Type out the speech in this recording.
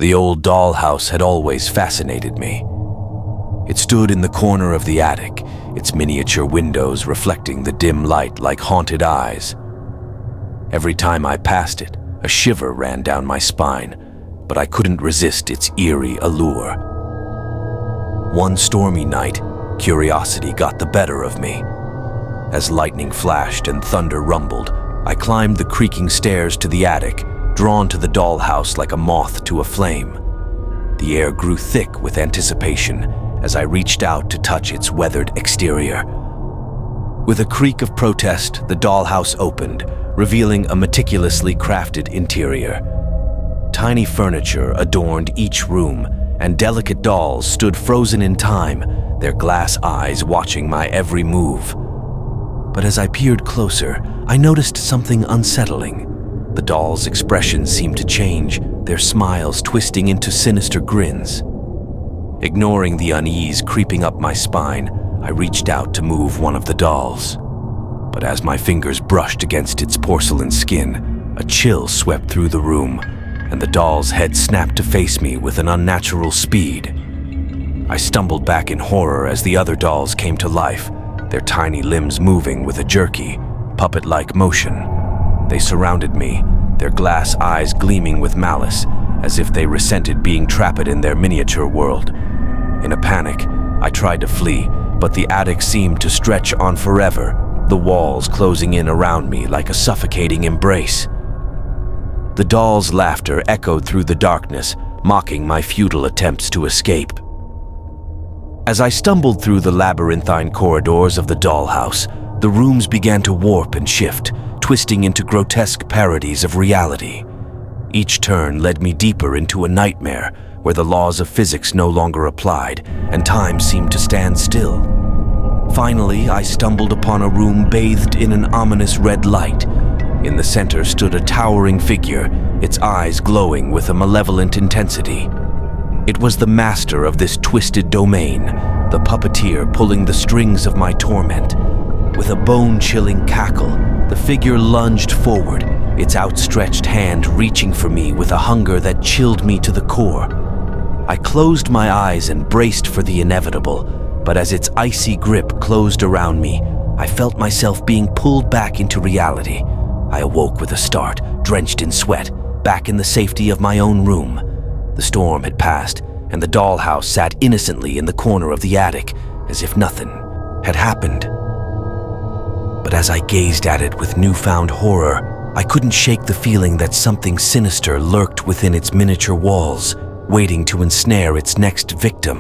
The old dollhouse had always fascinated me. It stood in the corner of the attic, its miniature windows reflecting the dim light like haunted eyes. Every time I passed it, a shiver ran down my spine, but I couldn't resist its eerie allure. One stormy night, curiosity got the better of me. As lightning flashed and thunder rumbled, I climbed the creaking stairs to the attic, drawn to the dollhouse like a moth to a flame. The air grew thick with anticipation as I reached out to touch its weathered exterior. With a creak of protest, the dollhouse opened, revealing a meticulously crafted interior. Tiny furniture adorned each room, and delicate dolls stood frozen in time, their glass eyes watching my every move. But as I peered closer, I noticed something unsettling. The dolls' expressions seemed to change, their smiles twisting into sinister grins. Ignoring the unease creeping up my spine, I reached out to move one of the dolls. But as my fingers brushed against its porcelain skin, a chill swept through the room, and the doll's head snapped to face me with an unnatural speed. I stumbled back in horror as the other dolls came to life, their tiny limbs moving with a jerky, puppet-like motion. They surrounded me, their glass eyes gleaming with malice, as if they resented being trapped in their miniature world. In a panic, I tried to flee, but the attic seemed to stretch on forever, the walls closing in around me like a suffocating embrace. The doll's laughter echoed through the darkness, mocking my futile attempts to escape. As I stumbled through the labyrinthine corridors of the dollhouse, the rooms began to warp and shift, twisting into grotesque parodies of reality. Each turn led me deeper into a nightmare where the laws of physics no longer applied and time seemed to stand still. Finally, I stumbled upon a room bathed in an ominous red light. In the center stood a towering figure, its eyes glowing with a malevolent intensity. It was the master of this twisted domain, the puppeteer pulling the strings of my torment. With a bone-chilling cackle, the figure lunged forward, its outstretched hand reaching for me with a hunger that chilled me to the core. I closed my eyes and braced for the inevitable, but as its icy grip closed around me, I felt myself being pulled back into reality. I awoke with a start, drenched in sweat, back in the safety of my own room. The storm had passed, and the dollhouse sat innocently in the corner of the attic, as if nothing had happened. But as I gazed at it with newfound horror, I couldn't shake the feeling that something sinister lurked within its miniature walls, waiting to ensnare its next victim.